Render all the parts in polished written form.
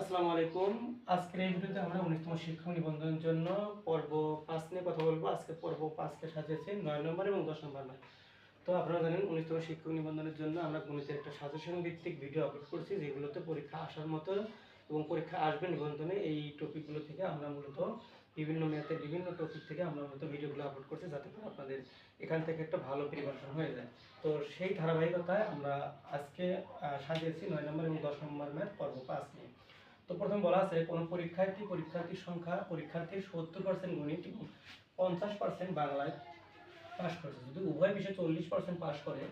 আসসালামু আলাইকুম। আজকের এই ভিডিওতে আমরা 19তম শিক্ষক নিবন্ধনের জন্য পর্ব 5 নিয়ে কথা বলবো। আজকে পর্ব 5 কে সাজিয়েছি 9 নম্বর এবং 10 নম্বর ম্যাথ। তো আপনারা জানেন 19তম শিক্ষক নিবন্ধনের জন্য আমরা গণিতের একটা সাজেশন ভিত্তিক ভিডিও আপলোড করছি, যেগুলোতে পরীক্ষা আসার মতো এবং পরীক্ষা আসবে নিবন্ধনে এই টপিকগুলো থেকে আমরা মূলত বিভিন্ন ম্যাথের বিভিন্ন টপিক থেকে আমরা মূলত ভিডিওগুলো আপলোড করছি, যাতে করে আপনাদের এখান থেকে একটা ভালো প্রিপারেশন হয়ে যায়। তো সেই ধারাবাহিকতায় আমরা আজকে সাজিয়েছি 9 নম্বর এবং 10 নম্বর ম্যাথ পর্ব 5 নিয়ে। তো প্রথম বলা আছে কোনো পরীক্ষার্থীর সংখ্যা পরীক্ষার্থীর 70% গণিত এবং 50% বাংলায় পাস করেছে। যদি উভয় বিষয়ে 40% পাস করে,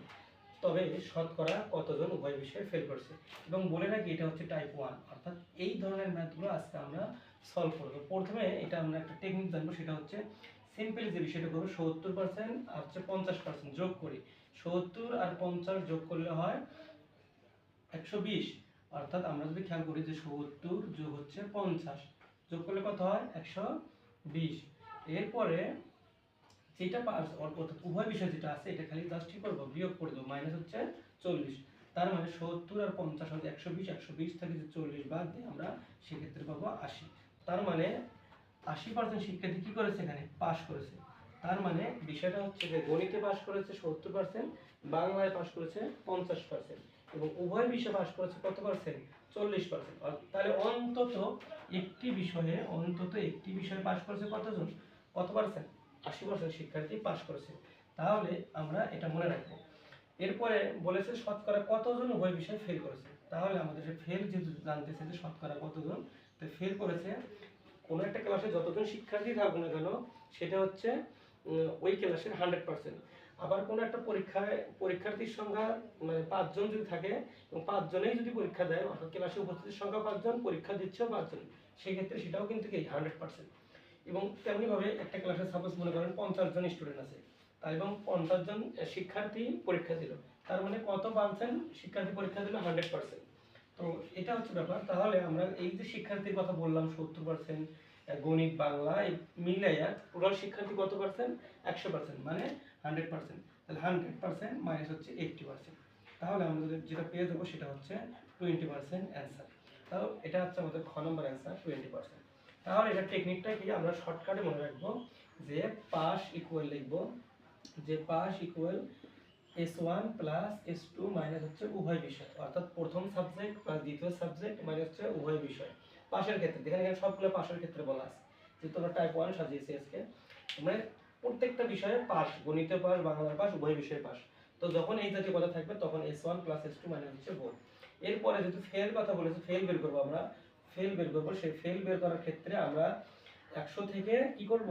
তবে শতকরা কতজন উভয় বিষয়ে ফেল করছে। এবং বলে রাখি এটা হচ্ছে টাইপ 1, অর্থাৎ এই ধরনের ম্যাথগুলো আজকে আমরা সলভ করবো। প্রথমে এটা আমরা একটা টেকনিক জানবো, সেটা হচ্ছে সিম্পল যে বিষয়টা করবো 70% আর হচ্ছে 50% যোগ করি। 70 আর 50 যোগ করলে হয় 120, অর্থাৎ আমরা যদি খেয়াল করি যে 70 যোগ হচ্ছে 50 যোগ করলে কত হয় 120। এরপরে যেটা পাস অর্থাৎ উভয় বিষয় যেটা আছে এটা খালি জাস্ট কি করবো, বিয়োগ করে দেবো, মাইনাস হচ্ছে 40। তার মানে 70 আর 50 হচ্ছে 120, 120 থেকে যে 40 বাদ দিয়ে আমরা সেক্ষেত্রে পাবো 80। তার মানে 80% শিক্ষার্থী কি করেছে, এখানে পাস করেছে। তার মানে বিষয়টা হচ্ছে যে গণিতে পাস করেছে 70%, বাংলায় পাস করেছে 50%, এবং উভয় বিষয়ে পাস করেছে কত পার্সেন্ট, 40%। তাহলে অন্তত একটি বিষয়ে পাস করেছে কতজন, কত পার্সেন্ট, 80% শিক্ষার্থী পাস করেছে। তাহলে আমরা এটা মনে রাখবো। এরপরে বলেছে শতকরা কতজন উভয় বিষয়ে ফেল করেছে। তাহলে আমাদের ফেল যেহেতু জানতেছে যে শতকরা কতজন, তো ফেল করেছে কোনো একটা ক্লাসে যতজন শিক্ষার্থী থাকুক না কেন, সেটা হচ্ছে ওই ক্লাসের 100%। আবার কোনো একটা পরীক্ষার্থীর সংখ্যা মানে 5 জন যদি থাকে এবং 5 জনেই যদি পরীক্ষা দেয়, অর্থাৎ ক্লাসে উপস্থিতির সংখ্যা 5 জন, পরীক্ষা দিচ্ছেও 5 জন, সেক্ষেত্রে সেটাও কিন্তু কি 100%। এবং তেমনিভাবে একটা ক্লাসে সাপোজ মনে করেন 50 জন স্টুডেন্ট আছে, তাই এবং 50 জন শিক্ষার্থী পরীক্ষা দিল, তার মানে কত পার্সেন্ট শিক্ষার্থী পরীক্ষা দিল, 100%। তো এটা হচ্ছে ব্যাপার। তাহলে আমরা এই যে শিক্ষার্থীর কথা বললাম 70%, গণিত বাংলা এই মিলাইয়া টোটাল শিক্ষার্থী কত পার্সেন্ট, 100%, মানে 100%। তাহলে 100% মাইনাস হচ্ছে 80%। তাহলে আমরা যেটা পেয়ে যাবো সেটা হচ্ছে 20% অ্যান্সার। তাহলে এটা হচ্ছে আমাদের খ নম্বর অ্যান্সার 20%। তাহলে এটা টেকনিকটা কি আমরা শর্টকাটে মনে রাখবো, যে পাস ইকুয়াল লিখবো, যে pass equal S1 plus S2 minus হচ্ছে উভয় বিষয়, অর্থাৎ প্রথম সাবজেক্ট প্লাস দ্বিতীয় সাবজেক্ট মাইনাস হচ্ছে উভয় বিষয়। পাশের ক্ষেত্রে দেখেন এখানে সবগুলো পাশের ক্ষেত্রে বলা আছে, যে তোমরা টাইপ 1 সাজিয়েছি আজকে, মানে প্রত্যেকটা বিষয়ে পাস, গণিতে পাস, বাংলার পাস, উভয় বিষয়ে পাস। তো যখন এই জাতীয় কথা থাকবে তখন S1 প্লাস S2 মাইনাস হচ্ছে বোধ। এরপরে যেহেতু ফেল কথা বলেছে, ফেল বের করবো আমরা, ফেল বের করবো। সেই ফেল বের করার ক্ষেত্রে আমরা 100 থেকে কি করব,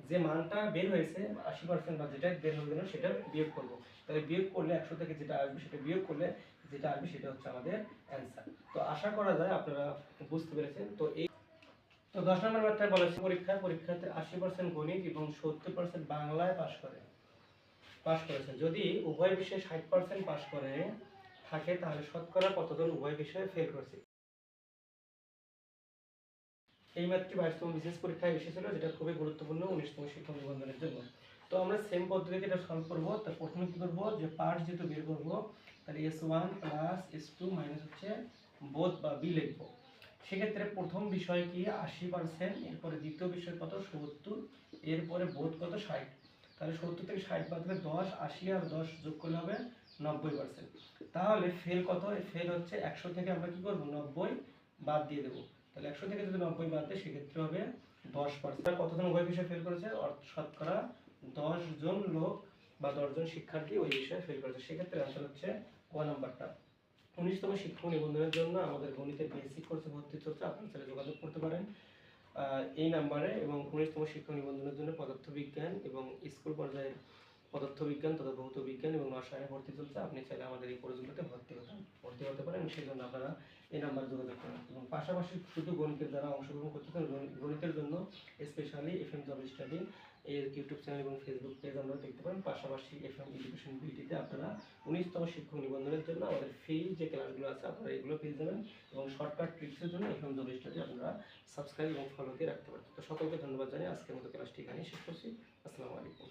যে মানটা বের হয়েছে 80% বা যেটা বের হয়ে গেল সেটা বিয়োগ করব। তাহলে বিয়োগ করলে 100 থেকে যেটা আসবে সেটা বিয়োগ করলে যেটা আসবে সেটা হচ্ছে আমাদের অ্যান্সার। তো আশা করা যায় আপনারা বুঝতে পেরেছেন। তো 10 নম্বর ম্যাথটা বলেছে পরীক্ষাতে 80% গণিত এবং 70% বাংলায় পাস করেছে। যদি উভয় বিষয়ে 60% পাস করে থাকে, তাহলে শতকরা কতজন উভয় বিষয়ে ফেল করেছে। এই ম্যাথটি 22তম বিশেষ পরীক্ষায় এসেছিল, যেটা খুবই গুরুত্বপূর্ণ 19তম শিক্ষক নিবন্ধনের জন্য। তো আমরা সেম পদ্ধতিতে এটা সলভ করব। তো প্রথমে কি করব, যে পার্ট যেহেতু বের করব, তাহলে S1 প্লাস S2 মাইনাস হচ্ছে বোধ বা বি লিখব। সেক্ষেত্রে প্রথম বিষয় কি 80%, এরপরে দ্বিতীয় বিষয় কত 70, এরপরে বোধ কত 60। তাহলে 70 থেকে 60 বাদ দিলে 10, 80 আর 10 যোগ করলে হবে 90%। তাহলে ফেল কত, ফেল হচ্ছে 100 থেকে আমরা কি করব 90 বাদ দিয়ে দেবো। তাহলে 100 থেকে যদি 90 বাদ দেয় সেক্ষেত্রে হবে 10%। কতজন উভয় বিষয়ে ফেল করেছে, শতকরা 10 জন লোক বা 10 জন শিক্ষার্থী ওই বিষয়ে ফেল করেছে। সেক্ষেত্রে অ্যান্সার হচ্ছে ক নাম্বারটা। 19তম শিক্ষক নিবন্ধনের জন্য আমাদের গণিতের বেসিক কোর্সে ভর্তি চলছে, আপনারা চাইলে যোগাযোগ করতে পারেন এই নাম্বারে। এবং 19তম শিক্ষক নিবন্ধনের জন্য পদার্থবিজ্ঞান এবং স্কুল পর্যায়ে পদার্থবিজ্ঞান তথা ভৌত বিজ্ঞান এবং রসায়নে ভর্তি চলছে। আপনি চাইলে আমাদের এই কোর্সগুলোতে ভর্তি হতে পারেন, সেই জন্য আপনারা এই নাম্বার যোগাযোগ করুন। এবং পাশাপাশি শুধু গণিতের যারা অংশগ্রহণ করতে চান, গণিতের জন্য স্পেশালি FM জব স্টাডি এর ইউটিউব চ্যানেল এবং ফেসবুক পেজ আমরা দেখতে পারেন। পাশাপাশি FM এডুকেশন বিটিতে আপনারা 19তম শিক্ষক নিবন্ধনের জন্য আমাদের ফ্রি যে ক্লাসগুলো আছে আপনারা এগুলো পেয়ে যাবেন। এবং শর্টকাট ট্রিক্সের জন্য FM জব স্টাডি আপনারা সাবস্ক্রাইব এবং ফলো দিয়ে রাখতে পারেন। তো সকলকে ধন্যবাদ জানিয়ে আজকের মতো ক্লাসটি এখানেই শেষ করছি। আসসালামু আলাইকুম।